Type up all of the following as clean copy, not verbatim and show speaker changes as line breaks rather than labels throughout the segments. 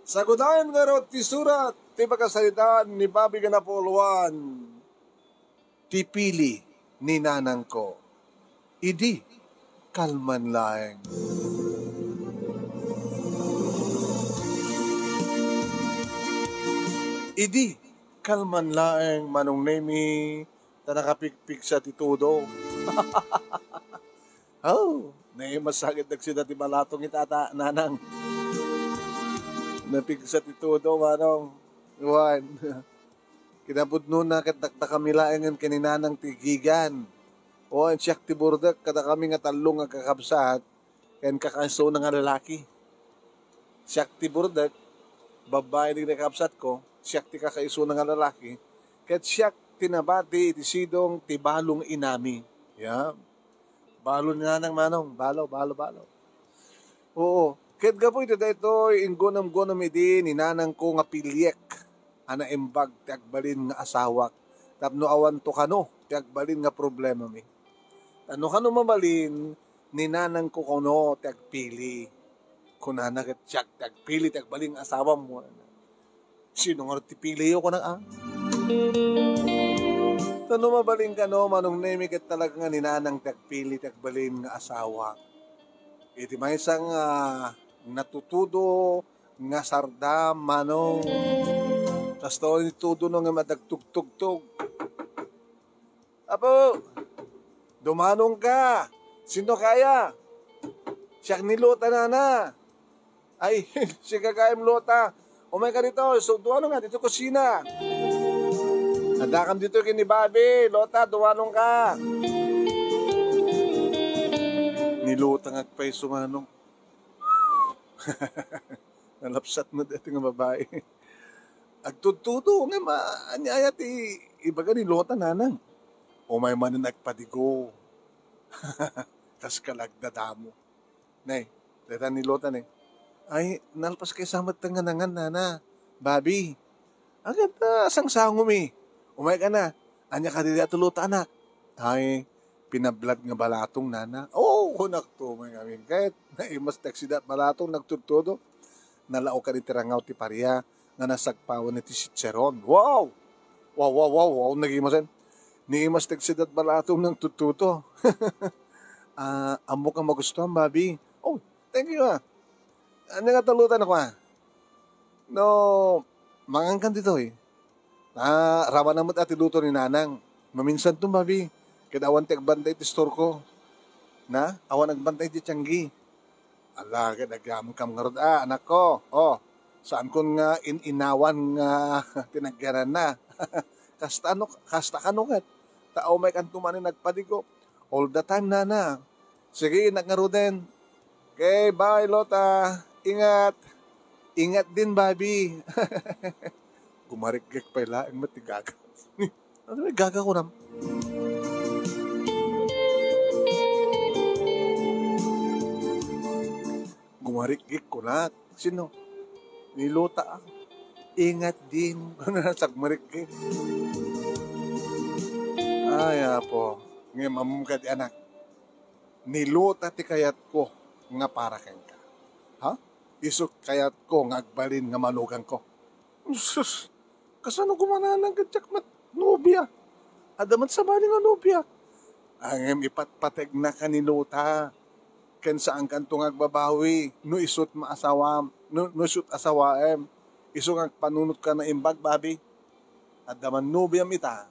Sagudayan nga ro ti surat, ti pagkasalitaan ni Bobby Ganapoluan, ti pili ni nanang ko. Idi, kalman laeng. Idi, kalman laeng manong nemi, ta nakapikpik sa titudo. Oh, masakit nagsida ti balatong itata, nanang. Napigsat itudo, manong. Juan. Kinabudno na katakta kami laengan kaninanang tigigan. O, ang siyak ti burdak, kada kami nga talong nga kakabsat, kan kakaso na nga lalaki. Siyak ti burdak, babae ni kakabsat ko, siyak ti kakaiso na nga lalaki, kat siyak tinabati iti sidong ti balong inami. Yeah. Balo na nang manong, balo. Oo, kat gapo ito dito, ingonam-gonam iti, ninanang ko nga pilyek, ana embag, ti agbalin nga asawak, tapno awan to kano, ti agbalin nga problema mi. Ano kano mabalin, ninanang ko kono, ti agpili, kunana kat siyak, ti agpili, ti agbalin nga asawa mo. Sino nga ti pili ko na Tano mabalin ka no, manong nemi kat talaga nga ninanang ti agpili, ti agbalin nga asawa. Iti may isang natutudo nga sardam, manong. Kasto ni tudo no nga madagtugtugtog. Apo, dumanong ka. Sino kaya? Siyak nilota na. Ay, siya kagayam lota. Umay ka dito, so duwanong nga, dito kusina. Nadakam dito kini Bobby, lota, duwanong ka. Nilota nga paiso manong. Nalapsat mo dito nga babae. Agtutudo nga maanyayat ibaga ni lota nanang. Umay man na nagpadigo. Tas kalagdadamo. Nay, data ni lota ne. Ay, nalpas kay samat nga nangan nana. Bobby. Agad asang sangom Umay ka na. Anya ka dili atuluta anak. Ay, pinablad nga balatong nana. Oo, kunak to may ngamin. Kahit naimas taksida balatong nagtutudo. Nalao ka ni tirangaw ti pariya nga nasagpawan ni ti sitseron. Wow! Wow. Nagimasan. Niimas taksida balatong nagtutudo. Amo ka magustuhan, Bobby. Oh, thank you Ano nga talutan ako No, mangangkan dito rawa namot at iluto ni nanang. Maminsan to, Bobby. Kadawan ti agbantay ti store ko. Awan agbantay ti tiyanggi. Ala, kadagamang kam nga rod. Anak ko. Oh, saan kon nga inawan nga tinagyaran na. Kasta kano kat. Tao may kantumanin nagpadigo. All the time, nana. Sige, nagngaro din. Okay, bye, Lota. Ingat. Ingat din, Bobby. Gumarikik pa ila. Ang matigaga. Ano may gaga ko nam? Gumarikik ko na. Sino? Nilota. Ingat din. Sagmarikik. Ay, po. Ngayon, mamumukad anak. Nilota ti kayat ko nga para kang ka. Ha? Isok kayat ko nga agbalin nga malugang ko. Sus, kasano gumananang kadyak mat nobya? Adaman sa bali nga nobya. Ang ipatpateg na kanilota. Ken saan kanto nga agbabawi. No isot maasawam. No isot asawaem. Iso nga panunot ka na imbag, Bobby. Adaman nobya mita.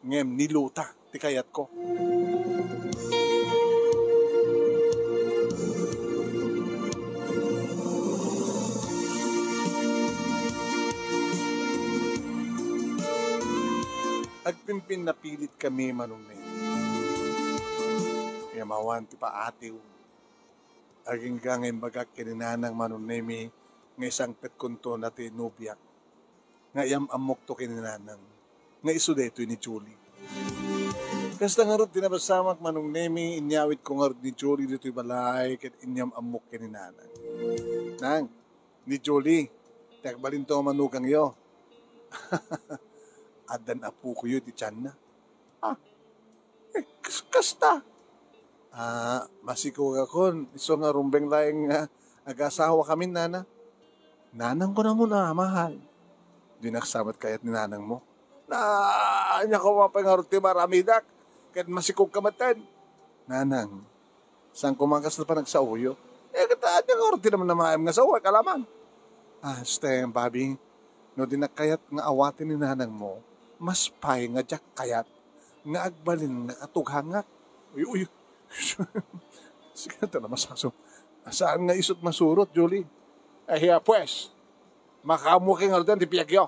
Ngem niluta ti kayat ko. Agpimpin na pilit kami manong na Yamawan ti paatiw. Aging ka ngayon bagak kininanang manong na nga isang petkunto na ti nubyak. Nga amok to kininanang. Nga iso deto ni Julie. Kasta nga rin tinabasamak manong nemi, inyawit ko nga rin ni Julie dito balay, kat inyam amok kininanang. Nang, ni Julie, takbalin to manugang yo. Adan apu ko yun, ti tiyan na. Kasta. Masiko ako, iso nga rumbeng laing ag-asawa kami, nana. Nanang ko na muna, mahal. Di naksamat kayat ni nanang mo. Na, anya ko mapangarot ti maramidak. Kahit masikog kamatan. Nanang, saan kumakas na pa nagsauyo? Kataan niya karot ti naman na maayam nga sawa, kalaman. Steng, Bobby. No di nakayat nga awatin ni nanang mo, mas pay nga jak kayat nga agbalin nga katughangak. Uy. Sige na masasom. Saan nga isot masurot, Julie? Pues, makamuki nga rin, tipiyagyo.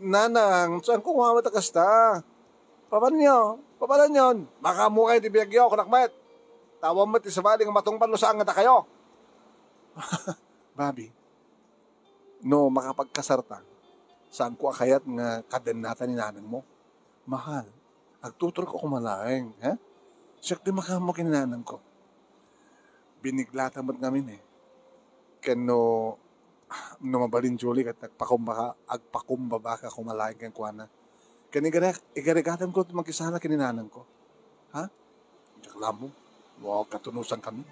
Nanang, saan ko mamatakas ta? Paano yun? Makamuki, tipiyagyo, kunakmet. Tawang mo, tisabali nga matungpan lo saan nga ta kayo. Bobby, no makapagkasarta, saan ko akayat nga kadenata ni nanang mo? Mahal, agtutur ko kumalaing, ha? Siyak di makamuki ni nanang ko. Biniglatan mo't ngamin Kano, mabalin Julie, kat agpakumbaba ka kumalaing kang kuwana. Igarigatan ko magkisala kininanang ko. Ha? Jakla mo, katunusan kami.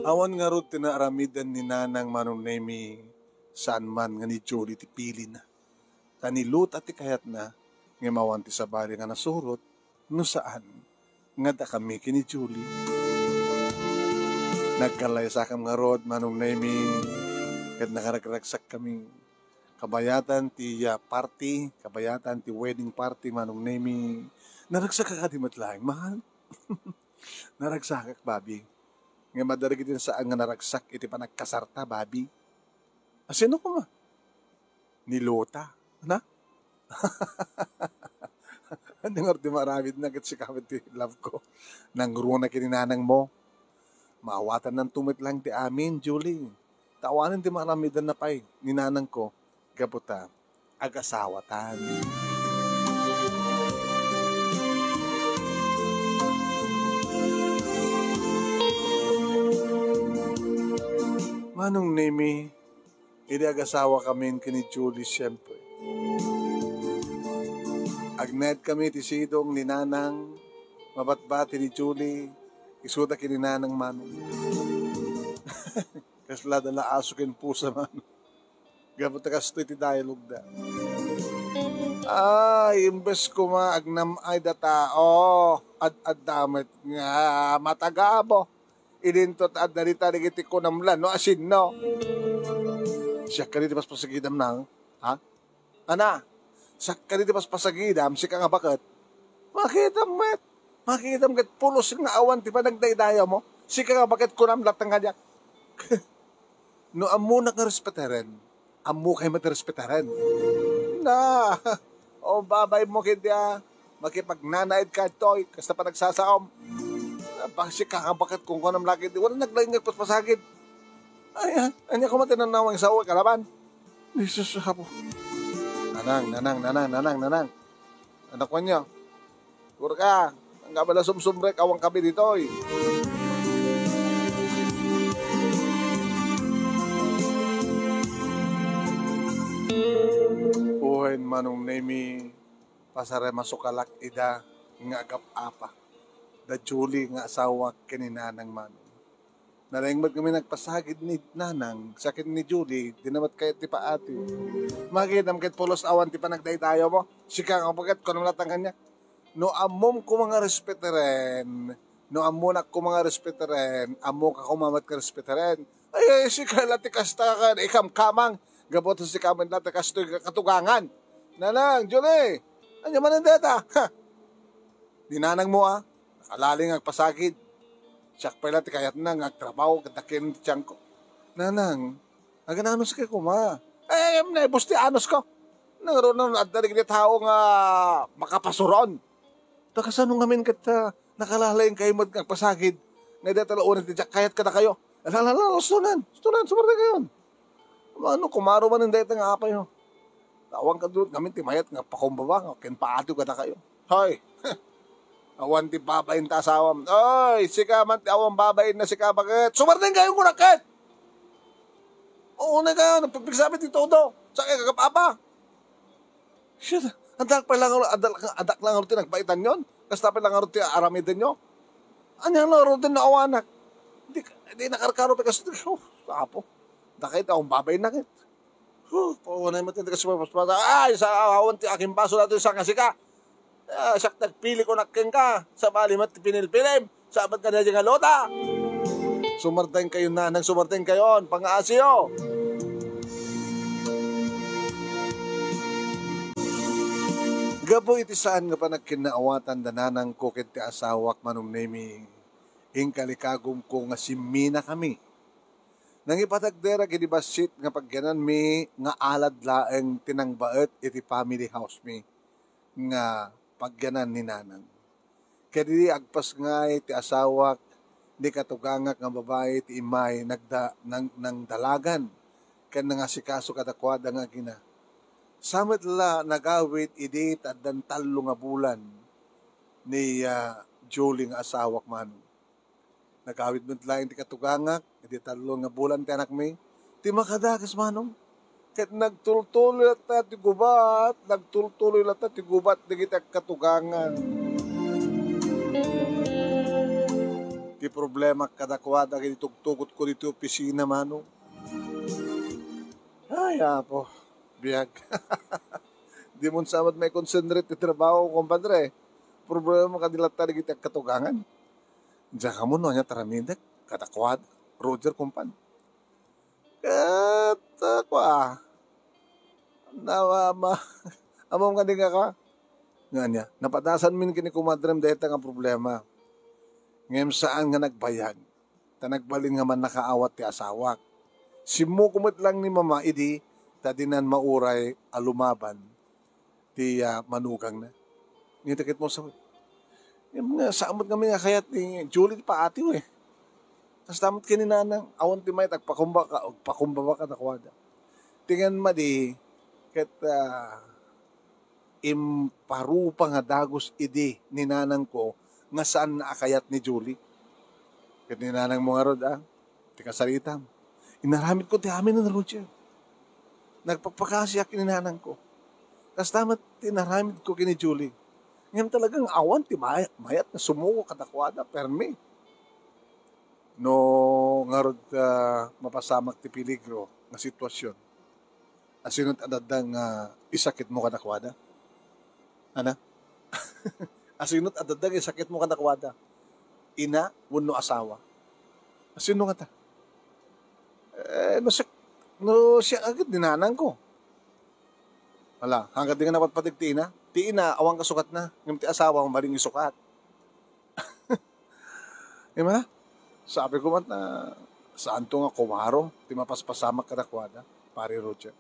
Awan nga ro tinaaramidan ni nanang manong nemi saan man nga ni Julie ti pili na. Tanilut at ikayat na nga mawan ti sabali nga nasurot no saan nga da kami kini Julie. Nagkalay sa kam nga rod manong nemi kat nakaragraksak kami kabayatan ti party, kabayatan ti wedding party manong nemi. Naragsak ka kadimat lang, mahal. Naragsak Bobby. Nga madarag iti saan nga naragsak iti panagkasarta, Bobby. Sino ko ma? Ni Lota. Na? Ano nga di maramid na kat si kawit ti love ko. Nangruna kininanang mo. Maawatan ng tumit lang ti amin, Julie. Tawanan ti maramidan na pa'y ninanang ko. Gabuta, agasawatan. Manong Nemi, ag-asawa kami kini Julie siyempre. Agnet kami ti sidong ni nanang, mabatbati ni Julie, isuda kini nanang manong. Kasla dala asukin pusa manong. Gabuta kasto iti dialogue da. Imbes ko agnam ay datao, ad-damit nga matagabo. Inintot at narita nagiti ko namlan, no? Asin, no? Siya ka niti pas pasagidam nang, ha? Ana, siya ka niti pas pasagidam, siya ka nga bakit? Makita mo kat pulos nga awan, ti pa nagdaydaya mo? Siya ka nga bakit kunam latang nga diyak? No, amo na nga respetaren, amo kayo matirespetaren. Na, babay mo kaya, makipagnanaid ka ito, kasta pa nagsasaom. Bakit kakabakat kung kunam laki, wala naglaing nagpaspasagid. Anya ko matinanawang sawa, kalaban. Jesus, hapo. Nanang. Anak ko niyo. Puro ka, ang kabala sumsumrek, awang kabi dito, Uhen manong nemi, pasare masukalak ida, nga agap-apa. Da Julie nga asawa kininanang manong. Nalaingmat kami nagpasagid ni nanang, sakit ni Julie, dinamat kayo ti paati. Makikita kit pulos awan ti panagdaytayo mo, sika nga bagat ko nang latangan niya. No amom ko mga respeteren, amo ka kumamat ka respeteren. Ay, sika lati kastakan, ikam kamang, gabot sa sikaman lati kastoy katugangan. Nanang, Julie, anya man ang data? Dinanang mo Nakalaling ang pasagid. Siyak pala ti kayat na ngagtrabaho katakin ti tiyang ko. Nanang, agananos ka kuma. Naibos ti anos ko. Nangaroon na adalig ni tao nga makapasuron. Takasano ngamin kita nakalaling kayo magpasagid. Nga dito launan ti tiyang kayat ka na kayo. Sunan, sumarta kayo. Ano, kumaro man hindi nga apay ho. Tawang ka doon, ngamin ti mayat nga pakumbaba, nga kinpaato ka na kayo. Hoy, awan ti babayin ta asawam. Oy, sika man ti awan babayin na sika bakit. Sumartin kayo kunakit. Oo na kayo, nagpagpigsabi ti todo. Sa kaya kakapapa. Shit, adak lang ako ti nagbaitan yon. Kas tapos lang aruti aramidin nyo. Anya na arutin na awanak. Hindi nakarkaro pa kasi, sapo. Dakit akong babay nakit. Paunay mo tinta kasi papaspata. Ay, sa awan ti aking baso natin sa kasika. Sak nagpili ko naking ka. Sa malimat pinilpilim. Sabat ka na dyan nga lota. Sumarteng kayo nanang, sumarteng kayo. Pang-aasiyo. Gabo iti saan nga pa nagkinaawatan dananang ko kiti asawak manong nemi ingkalikagom ko nga simina kami. Nang ipatagdera kini basit nga pagganan mi nga alad laeng tinangbaet iti family house mi nga pagganan ni nanang. Kaya di agpas nga iti asawak di katugangak nga babae iti imay nang dalagan ken nga sikaso kadakwada nga gina. Samit la nagawit idi taddan talo nga bulan ni Julie nga asawak man. Nagawit mo tlaing ti katugangak, idi talo nga bulan ti anak mi. Ti makadagas manong. Ket nagtultuloy lata ti gubat, nagtultuloy lata ti gubat digiti katugangan. Ti problema kadakwada kiti tugtugot ko dito opisina manong. Ay apo. Biyag. Di mo samad may concentrate ti trabaho, kompadre. Problema ka dilata na kita katugangan. Diyan ka mo no, niya taramidak, katakwad, Roger kumpan. Katakwa. Among ka di ka. Nga niya, napadasan min kini kumadrem dahil nga problema. Ngayon saan nga nagbayag. Tanagbalin nga man nakaawat ti asawak. Simu kumit lang ni mama, idi, tadinan mauray alumaban ti manugang na. Nitakit mo sa yung mga saamot kami nga kayat ni Julie pa ati eh. Tapos tamot kininanang awan ti may pakumba ka nakwada. Tingan ma di ket imparupa nga dagos idi ni nanang ko nga saan naakayat ni Julie. Ket ni nanang mo nga rod ti kasaritam. Inaramid ko ti amin na Roger. Nagpagpakasya kininanang ko. Tapos tamat tinaramid ko kini Julie. Ngayon talagang awan ti mayat na sumuko katakwada permi. No ngarod mapasamak ti peligro nga sitwasyon. Asinot adadang isakit mo katakwada. Ana? Asinot adadang isakit mo katakwada. Ina, wano asawa. Asino nga ta? No, siya agad dinanang ko. Wala, hanggang di nga napatpatig ti ina, awang kasukat na. Ngayon ti asawa, maling isukat. Ima, sabi ko mat na, saan to nga kumaro, ti mapaspasamak kadakwada, pari Roger.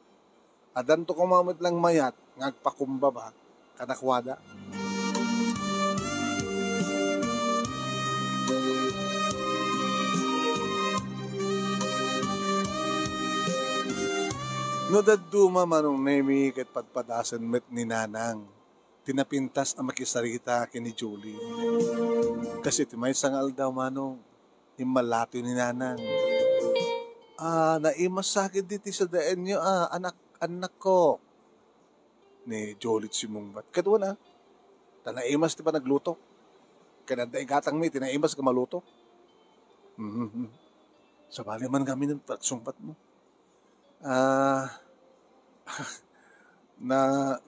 Adan to kumamit lang mayat, ngagpakumbaba, kadakwada. No daduma manong nemi ket padpadasen met ni nanang. Tinapintas ang makisarita kini Julie. Kasi timay sangal daw manong imalati ni nanang. Naimas sakit diti sa daan nyo anak ko. Ni Julie simungbat. Kadwa na. Naimas ti pa nagluto. Kananda igatang mi tinaimas ka maluto. Sabali man kami ng pagsumpat mo.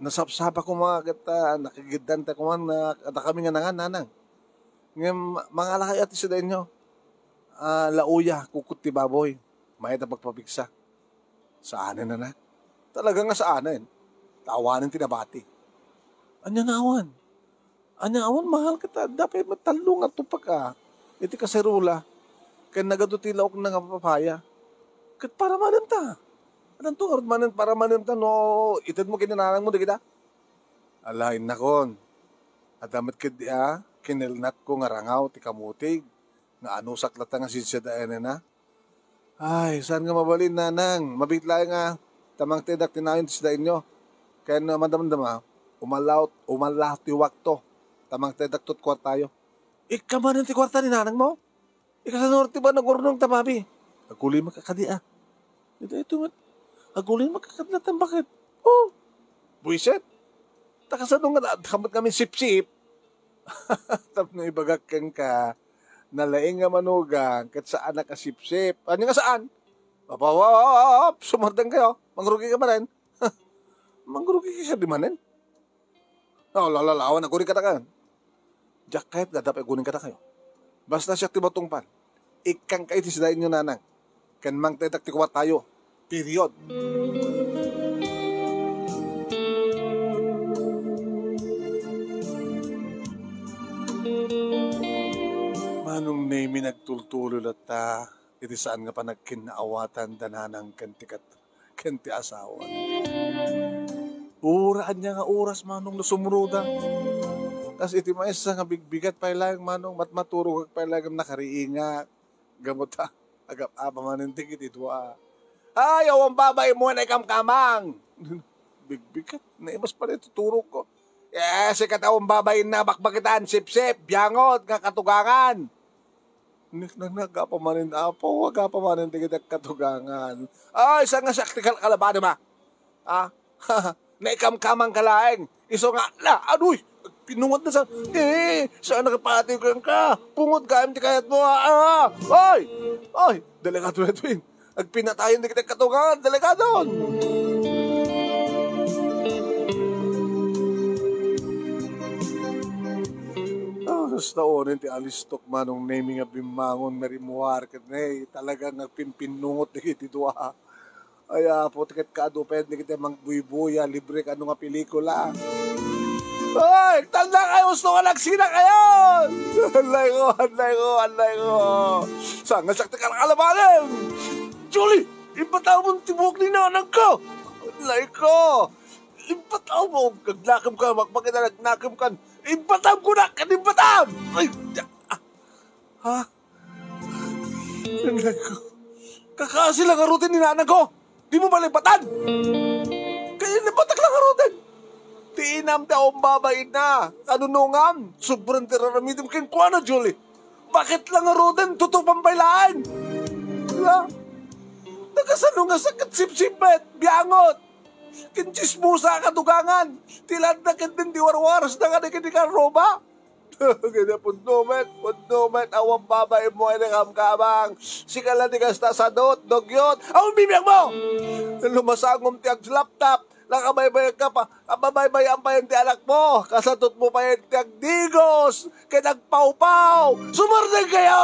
Nasapsapa ko mga kita, nakigidan ta ko man na kami nga nanang. Ngayon, mga alakay ati sa denyo, lauya, kukut ti baboy, mayat na pagpapiksa. Saanin na. Talaga nga saanin. Tawanin tinabati. Anya awan, mahal kita. Dapat matalong at tupak ka. Iti kaserula. Kaya nagadutila ako na nga papaya. Kat para manan ta. Anong tungod manan para manan ta no itad mo kinananang mo di kita? Alain na kon. At damat kid kinilnat ko nga rangaw ti kamutig. Nga anusak lata nga sisyadaan na. Ay, saan nga mabalin nanang? Mabitla nga tamang tidak tinayon ti sidain nyo. Kaya naman damdama, umalaw ti wakto. Tamang tidak tot kwartayo. Ika manan ti kwarta ni nanang mo? Ika sa norte ba nagurnong tamabi? Aguli makakadi Ito aguli makakadlatan bakit? Oh, buiset. Takasanong nga kamot kami sip-sip. Tapno ibagak kang ka, nalaing nga manugang, kat saan nakasipsip. Ano nga saan? Papawap, sumardang kayo. Mangrugi ka ba rin? Mangrugi ka di manin? Lalalawan, nagunin ka na ka. Diyak kahit dadapay gunin ka na kayo. Basta siya timatungpan. Ikang kayo tisidain nyo nanang. Kan mang tayo tayo. Period. Manong name nagtultulo lata. Iti saan nga pa nagkinaawatan dananang kanti asawa. Uraan niya nga oras manong nasumuruda. Tas iti maesa nga bigbigat pa ilang manong matmaturog pa ilang nakariinga. Gamot ha. Agap apa manintig iti dua. Ay, awang babay mo na ikamkamang. Bigbigat. Naimas pa rin tuturo ko. Si katawang babay na bakbakitan, sip-sip, biyangot, nga katugangan. Nagapamanin apo, wagapamanin tigit katugangan. Ay, saan nga saktikal kalabado ba? Na ikamkamang kalaeng. Iso nga, aduy, pinungot na sa, saan nakapati ka? Pungot ka, hindi kayat mo, Ay, delegado na ito yun. Agpinatayin na kita katugangan, delegado. Sa orin, ti alistok manong naming nga bimangon marimuar kanay, talagang nagpimpinungot na kiti dua. Ay, po, tiket ka adupet, na kita mangbuy-buya, libre ka nga pelikula. Ay, tanda kayo, gusto ka nagsina kayo! Anlay ko. Saan nga sakti ka nakalabanin? Julie, ipataw mo tibok ni nanang ko! Anlay ko! Ipataw mo, nagnakam ka, magpagkita nagnakam ka, ipatam ko na, kanipatam! Ay, ha? Anlay ko. Kakasi lang ang rutin ni nanang ko! Di mo ba lipatan? Kaya lipatak lang ang rutin! Tiinam ta akong babain na. Kanunungan, sobrang tiraramitim kang kuwana, Julie. Bakit lang ang roden, tutupang pailaan? Wala. Nakasano nga sakit sip-sipet, biyangot. Kinchismusa katugangan. Tilad na kintin diwar-waras na ka na kinikan roba. Kaya puntumet, awang babae mo ay nakamkamang. Sikala di kasta sa dot, dogyot. Awang bibiyang mo! Lumasangom tiyag laptop. Nakabaybay ka pa, kababaybayan pa yung ti anak mo, kasatot mo pa yung tiyagdigos, kaya nagpaupaw, sumardeng kayo!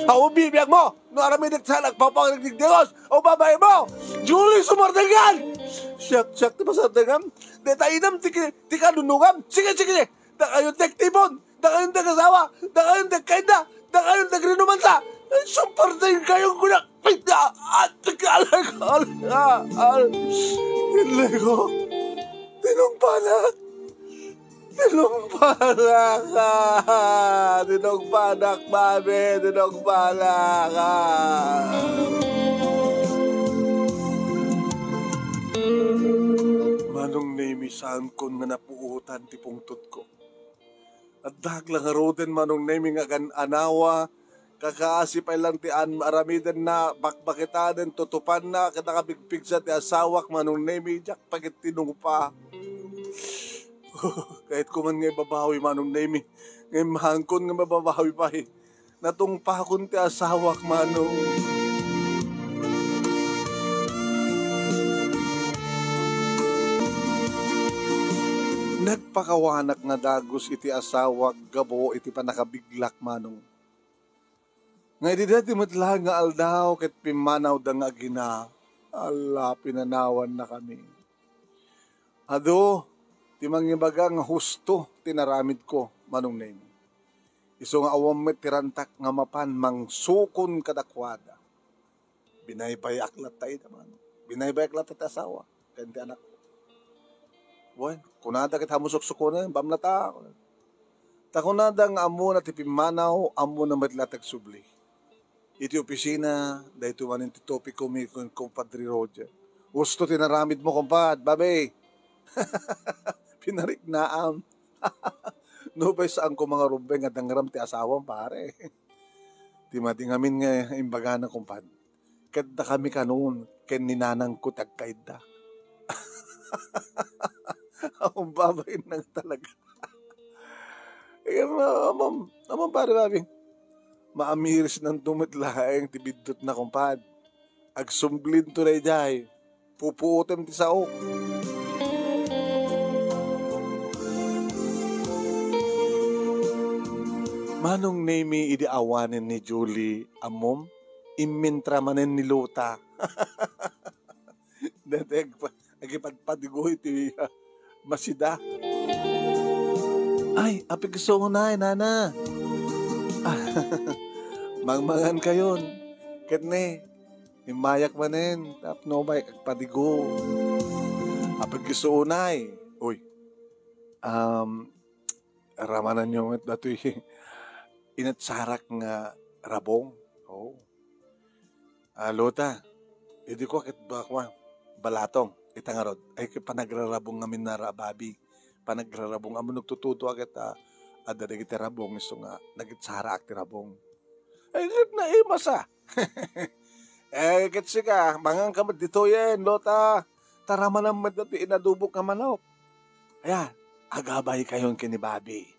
Ako bibiyag mo, no araminig sa nagpaupaw ng nagdigdigos, o babay mo, Julie, sumardeng yan! Siyak, di ba sa tingam? Deta inam, ti kanunungam, sige, da kayong tektibon, da kayong tegasawa, da kayong tegkainda, da kayong tegrinumansa, sumardeng kayong kunak, Lego, tinungpanak ka. Tinungpanak, mami, tinungpanak ka. Manong nemisan ko nga napuutan ti pungtot ko. At dahaglang haroden manong nemi nga kan anawa, kakaasip ay lang ti an aramidan na bakbakitaden tutupan na katakabigpig sa ti asawak manong nemi jak pagit tinungpa. Kahit kuman ngay babawi manong nemi ngay mahangkon nga mababawi pa natungpa kun ti asawak manong. Nagpakawanak nga dagos iti asawak gabo iti panakabiglak manong. Nga di dati matlaga nga aldaw ket pimanaw da nga gina. Ala, pinanawan na kami. Ado, ti mangibaga nga husto tinaramid ko, manong name. Iso nga awam met tirantak nga mapan mangsukon kadakwada. Binaybay aklat tayo naman. Binaybay aklat tayo asawa. Kanti anak ko. Bueno, kunada ket hamusok-suko na, bam na ta. Takunada nga amo na ti pimanaw, amo na matlatag subli. Iti opisina, dahil tumanin ti topic ko mi kung kumpadri Roger. Gusto tinaramid mo, kumpad, babe. Pinarik na no ba saan ko mga rumbeng at nangaram ti asawang pare. Timatingamin nga imbaga na, kumpad. Kadda kami kanon, ken ninanang ko tagkaida. Ang babae nang talaga. Eh, amam pare babi. Maamiris ng tumitlaeng tibidot na kumpad. Agsumblin to na jay. Pupuotem ti sao. Manong name idi awanen ni Julie amom, imintra manen ni Lota. Dati agipagpadigo iti masida. Ay, apig gusto ko na, nana. Mangmangan kayon. Katne, imayak manen, tapno bay agpadigo. Apig gusto ko na eh. Uy, ramanan nyo dato'y inatsarak nga rabong. Oh. Lota, hindi ko akit bakwa, balatong, itangarod, ay panagrarabong ngamin na rababi, panagrarabong, amo nagtututo akit, adada kita rabong, iso nga, nagitsarak ti rabong. Ay, na imasa. Kit sika, mangang kamad dito yan, Lota, tarama naman dito, inadubok ka manok. Ayan, agabay kayon kini Babi.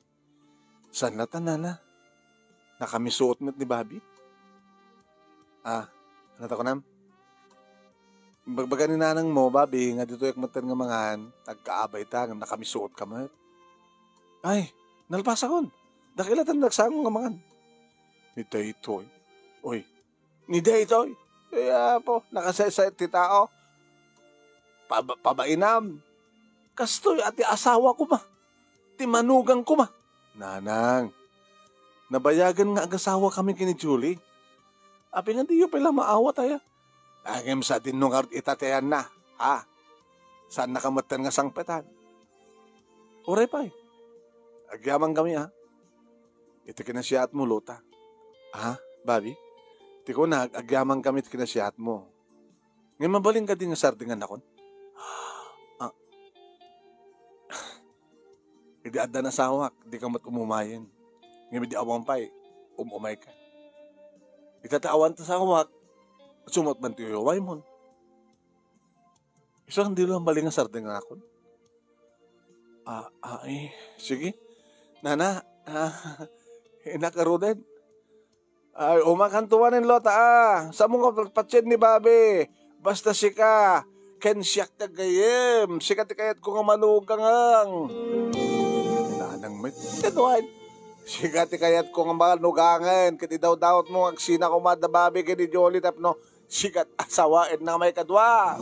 San latan nana? Nakamisuot mo't ni Babi? Ano ko nam? Bagbaga ni nanang mo, Babi, nga dito yak matan nga mangan, nagkaabay ta, nga nakamisuot ka mat. Ay, nalpas akon. Dakilatan nagsangong nga mangan. Ni Daytoy. Uy, ni Daytoy. Kaya po, nakasaysa ti tao. Pabainam. Kastoy ati asawa ko ma. Ti manugang ko ma. Nanang, nabayagan nga agasawa kami kini Julie. Api nga di yung pala maawa tayo. Agam sa din nung itatayan na, ha? Saan nakamatan nga sangpetan? Uray pa eh. Agyaman kami ha. Ito kinasiyat mo, Lota. Ha, Babi? Iti ko na, agyaman kami iti kinasiyat mo. Ngayon mabaling ka din nga sardingan akon. Hindi ada na sawak, di ka mat umumayin. Ngayon di awang pa eh, umumay ka. Itatawan ta sawak, sumot man tiyo yaway mo. Isa hindi lang baling nga sardingan akon. Sige. Nana, inakaroden. Ay, umakantuanin Lota Sa mga patsin ni Babi, basta sika, ken siyak na gayem, sika ti kayat ko nga manugang ang. Nanang met, tenuan. Sika ti kayat ko nga manugangan, kiti daw-dawat mo agsina ko mada Babi kini Jolie tapno, sikat asawain na may kadwa.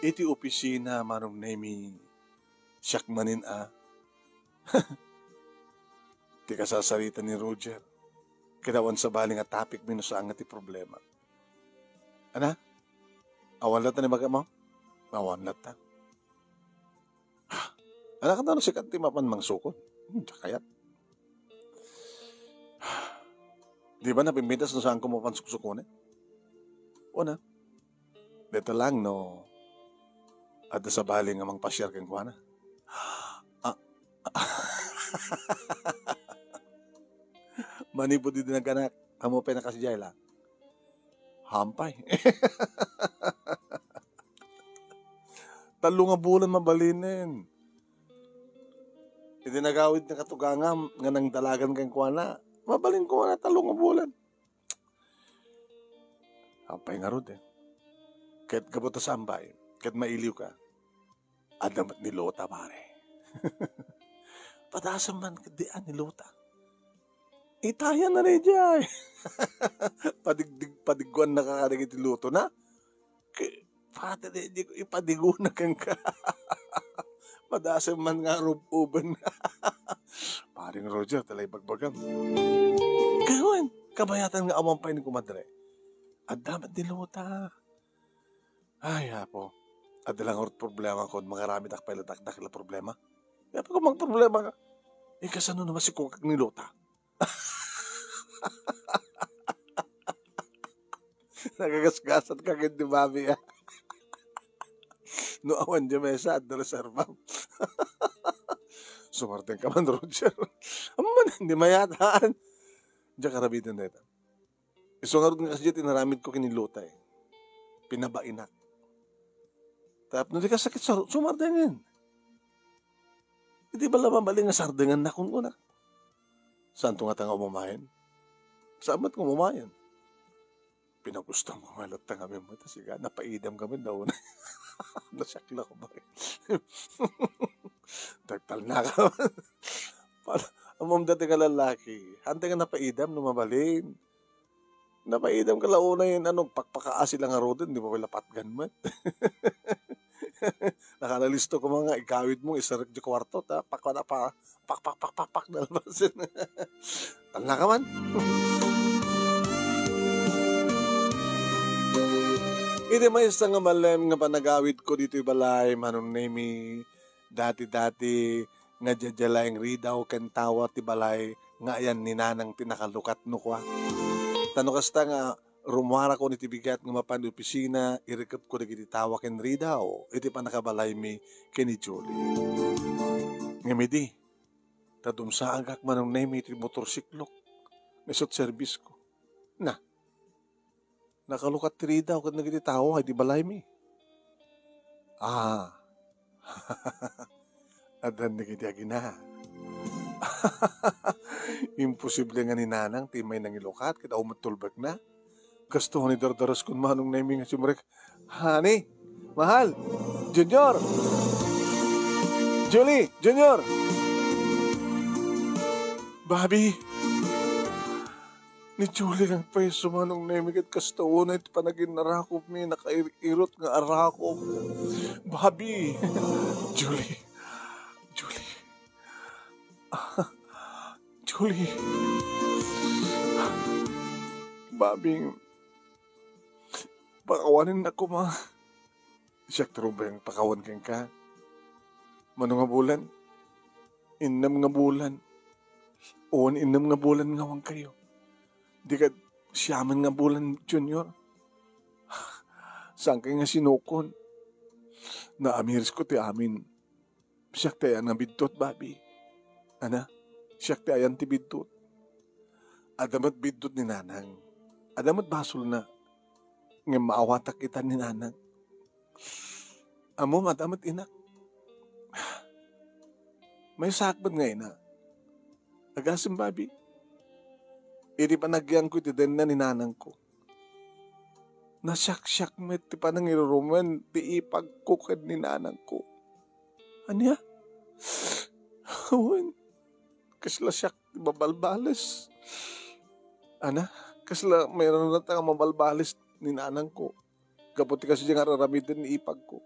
Iti opisina manong nemi siyak manin Ti kasasarita ni Roger. Kinawan sa baling at topic minusang ati problema. Ana? Awan lata ni baga mo? Awan lata. Anak ka na sikat ti mapan mangsukon. Kayat. Di ba napimintas no saan ko mapan suksukunin? O na. Dito lang no. At sa baling amang pasyar kang kuwana. Manipo di dinaganak. Amo pa nakasijay lang. Hampay. Talo nga bulan mabalinin. Idinagawid na katugangam nga nang dalagan kang kuwana. Mabalin ko na talo nga bulan. Hampay nga rod eh. Kahit kabuta sa ambay. Kahit mailiw ka. Adamat ni Lota pare. Patasan man kadian ni Lota. Itayan na rin dyan. Padigwan na kakaligit ni Luto na. Pati di ko ipadigo na kang ka. Patasan man nga rububan na. Paring Roger, talay bagbagam. Gawin, kabayatan nga awampay ni kumadre. Adamat ni Lota. Ay, hapo. Adalang orot problema ko, mga rami takpay latak la problema. Kaya pa kung magproblema ka, kasano naman si Kukak ni Lota? Nagagasgasat ka kindi Babi No awan dyan mesa at reservam. Sumartin ka man, Roger. Aman, hindi mayataan. Diyan karabitin na ito. Isungarod nga kasi dyan, tinaramid ko kini Lota eh. pinabainak. Tapos na di ka sakit sumardangan. Hindi ba lamang nga sardangan na kung una? Saan nga tanga umamayan? Saan ba't umamayan? Pinagustang ko nga latang kami mo. Siga, napaidam kami daw na. Nasyakla ko ba? Tagtal na ka. Amom dati ka lalaki. Hante ka napaidam, numabalin. Napaidam ka launa yun, pakpakaasi lang nga rodin, di mo wala patgan mat. Nakanalisto ko mga ikawid mo, isarag di kwarto, pak nalbasin. Tala ka man. Iti may isa nga malem nga panagawid ko dito ibalay, manong nemi, dati-dati, nga dyadyalaing ridaw, kentawa, tibalay, nga yan ninanang tinakalukat no kwa. Tano kasta nga, rumara ko ni tibigat nga mapan opisina, irikap ko na gititawa ken ridaw, iti pa nakabalay mi kini Julie. Nga midi, tadumsa agak manong nemi iti motorsiklok, mesot service ko. Na, nakalukat ti ridaw ken nagititawa, iti balay mi. Adan nagitiagin na. Imposible nga ni nanang, timay nang ilukat, kita umatulbag na. Gusto ko ni dardaras kung manong naiming nga sumurek. Honey, mahal, Junior, Julie, Junior, Bobby, ni Julie ang peso manong naiming at kasto na ito panagin narakop mi, nakairot nga arakop. Bobby, Julie, Julie, Bobby, pakawanin na ko ma. Siyak taro ba yung pakawan kang ka? Mano nga bulan? Inam nga bulan. Oon inam nga bulan nga wang kayo. Di ka siyaman nga bulan, Junior. Saan kayo nga sinukon? Naamiris ko ti amin. Siyak tayo nga bidtot, Bobby. Ana? Siyak tayo ti bidtot. Adamat bidtot ni nanang. Adamat basol na. Nga maawatak kita ni nanang. Amo adamat inak. May sakbat nga ina. Agasim, Bobby. Iti panagyang ko iti den na ni nanang ko. Nasyak-syak met ti panang iruruman ti ipagkukad ni nanang ko. Anya? Awan. Kasla syak ti babalbalis. Ana? Kasla mayroon na tanga mabalbalis ni nanang ko. Kaputi kasi diyang araramidin ni ipag ko.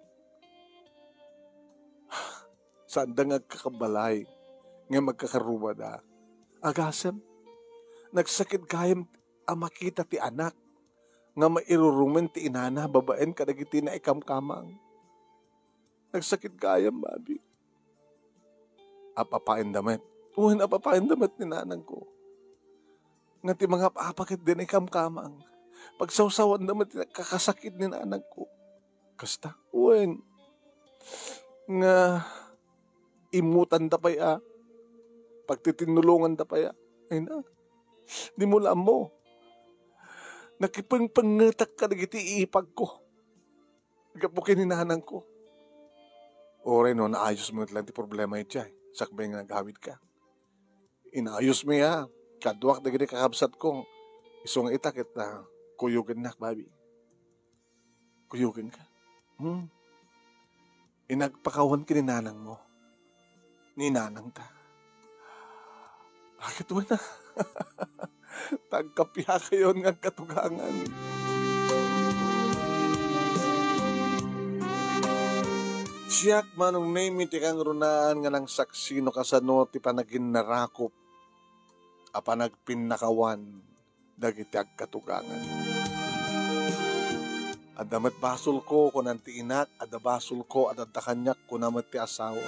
Saan da nga kakabalay nga magkakaruba da. Agasam, nagsakit kayam makita ti anak nga mairurumen ti inana babaen kadagiti na ikamkamang. Nagsakit kayam, Bobby. Apapain damet. Uwan apapain damet ni nanang ko. Nga ti mga papakit din ikamkamang. Pagsawsawan damet kakasakit ni nanang ko. Kasta, uwan. Nga imutan da pa ya. Pagtitinulungan da pa ya. Ay na. Di mo lang mo. Nakipangpangatak ka nagiti ipag ko. Nagapukin ni nanang ko. Ore no, naayos mo lang ti problema ito ay. Sakbay nga naghawid ka. Inaayos mo ya. Kadwak na gini kakabsat kong isong itakit na kuyugin na, Bobby. Kuyugin ka. Inagpakawan ka ni nanang mo. Ni nanang ta. Bakit mo na? Tagkapya kayo ng katugangan. Siyak manong name iti kang runaan nga ng saksino kasano ti panagin narakop a panagpinnakawan dagiti agkatugangan. Adamat basol ko kunan ti inak, adabasol ko adadakanyak kunamat ti asawa.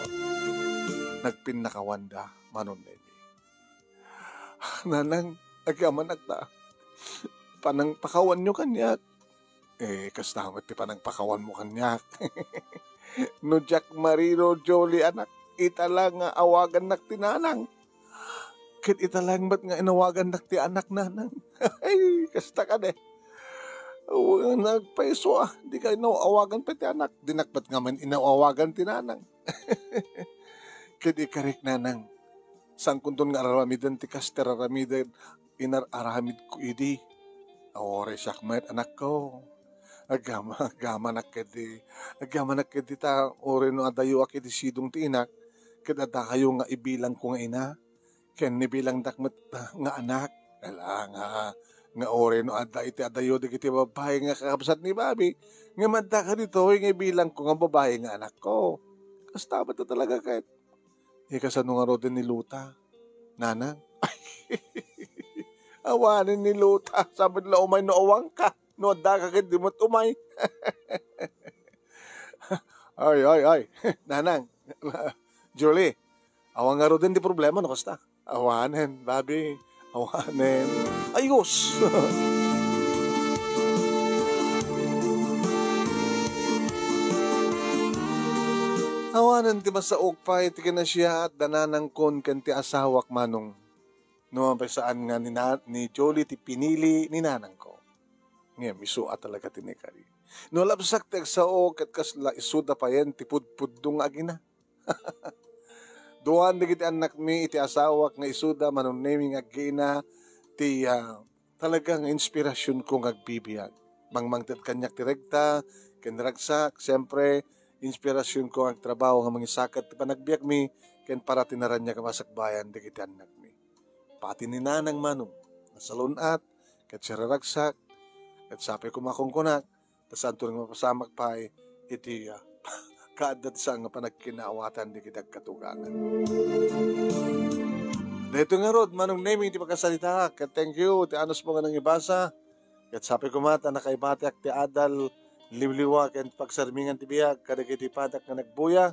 Nagpinnakawan da manon name. Nanang, agyaman agta. Panang pakawan nyo kanyak. Kastamat ti panang pakawan mo kanyak. No Jack Marino Jolie anak, italang nga awagan nak ti nanang. Kit italang ba't nga inawagan nak ti anak nanang. Ay, kasta ka de. Nagpaiso di ka inaawagan pa ti anak. Dinakbat nga man inaawagan ti nanang. Kadi karik nanang. Sang kunton nga aramidan ti kaster aramidan inararamid ko idi. Ore siyak mayat anak ko. Agama nakedi. Agama nakedi ta ore no adayo akidi sidong ti inak. Kadada kayo nga ibilang ko nga ina. Ken nibilang dakmet nga anak. Nga ore no adda iti adayo di kiti babae nga kakabsat ni Bobby. Nga madda ka dito nga ibilang ko nga babae nga anak ko. Kasta ba talaga kahit kasano nga ro din ni Luta. Nanang. Awanin ni Luta. Sabi nila umay no awang ka. No adda ka kahit di mo't umay. Ay. Nanang. Julie. Awang nga ro din di problema no kasta. Awanin, Bobby. Awanin. Ayos! Awanan ti masaok pa iti na siya at dananang kon kan ti asawak manong. No, saan nga ni Jolie ti pinili ni nanang ko. Ngayon, misua talaga tinikari. No, labsak ti agsaok at kasla isuda pa yan ti pudpudong agina. Duan di kiti anak mi iti asawak nga isuda manong naming agina ti talagang inspirasyon kong agbibiyag. Mangmangtad kanyak ti regta, kenragsak, siyempre, inspirasyon ko ang trabaho nga mangisakat ti panagbiag mi, ken para tinaran niya kamasakbayan di kiti anak mi. Pati ni nanang manong, nasalunat, ket siraragsak, ket sapi kumakongkonak, tasanto nga mapasamak pa iti kaadat sa nga panagkinaawatan di kitag katugangan. Dito nga rod, manong naming ti pagkasalita, ket thank you, ti anos mo nga nang ibasa, ket sapi kumata nakaibatiak ti adal, liwliwa, ket pagsarmingan ti biyag, kadagiti padak nga nagbuya,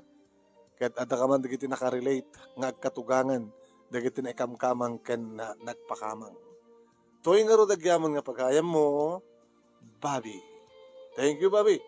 ket adda ka man dagiti nakarelate, nga agkatugangan, dagiti na ikamkamang ken na nagpakamang. Tuwing nga rod agyaman nga pagayam mo, Bobby. Thank you, Bobby.